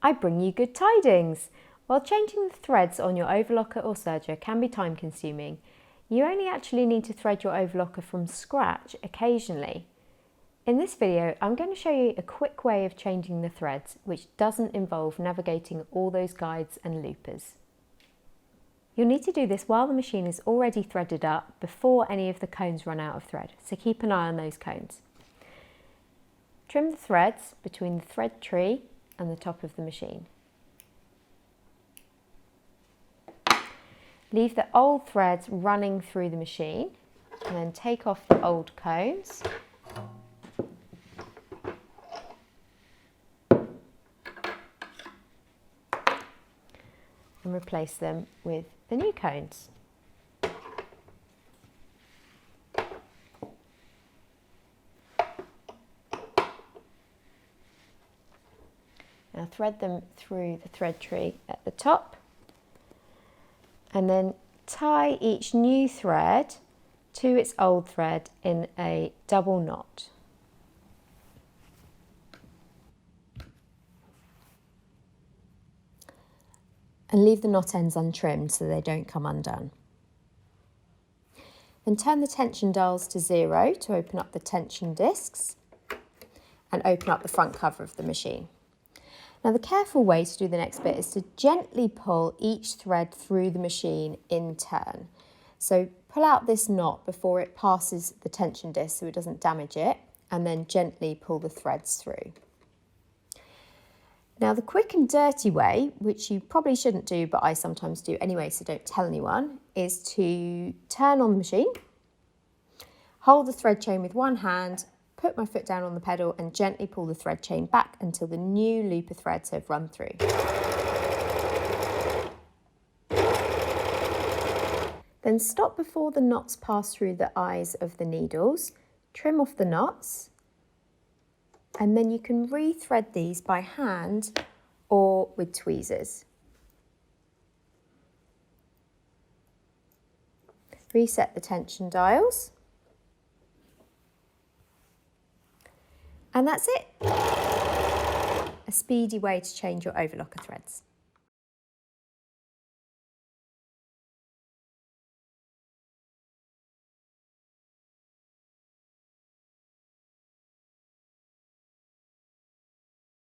I bring you good tidings. While changing the threads on your overlocker or serger can be time consuming, you only actually need to thread your overlocker from scratch occasionally. In this video, I'm going to show you a quick way of changing the threads which doesn't involve navigating all those guides and loopers. You'll need to do this while the machine is already threaded up before any of the cones run out of thread, so keep an eye on those cones. Trim the threads between the thread tree and the top of the machine. Leave the old threads running through the machine and then take off the old cones. And replace them with the new cones. Now thread them through the thread tree at the top and then tie each new thread to its old thread in a double knot. And leave the knot ends untrimmed so they don't come undone. Then turn the tension dials to 0 to open up the tension discs and open up the front cover of the machine. Now the careful way to do the next bit is to gently pull each thread through the machine in turn. So pull out this knot before it passes the tension disc so it doesn't damage it, and then gently pull the threads through. Now the quick and dirty way, which you probably shouldn't do but I sometimes do anyway, so don't tell anyone, is to turn on the machine, hold the thread chain with one hand, put my foot down on the pedal and gently pull the thread chain back until the new looper threads have run through. Then stop before the knots pass through the eyes of the needles, trim off the knots, and then you can re-thread these by hand or with tweezers. Reset the tension dials. And that's it. A speedy way to change your overlocker threads.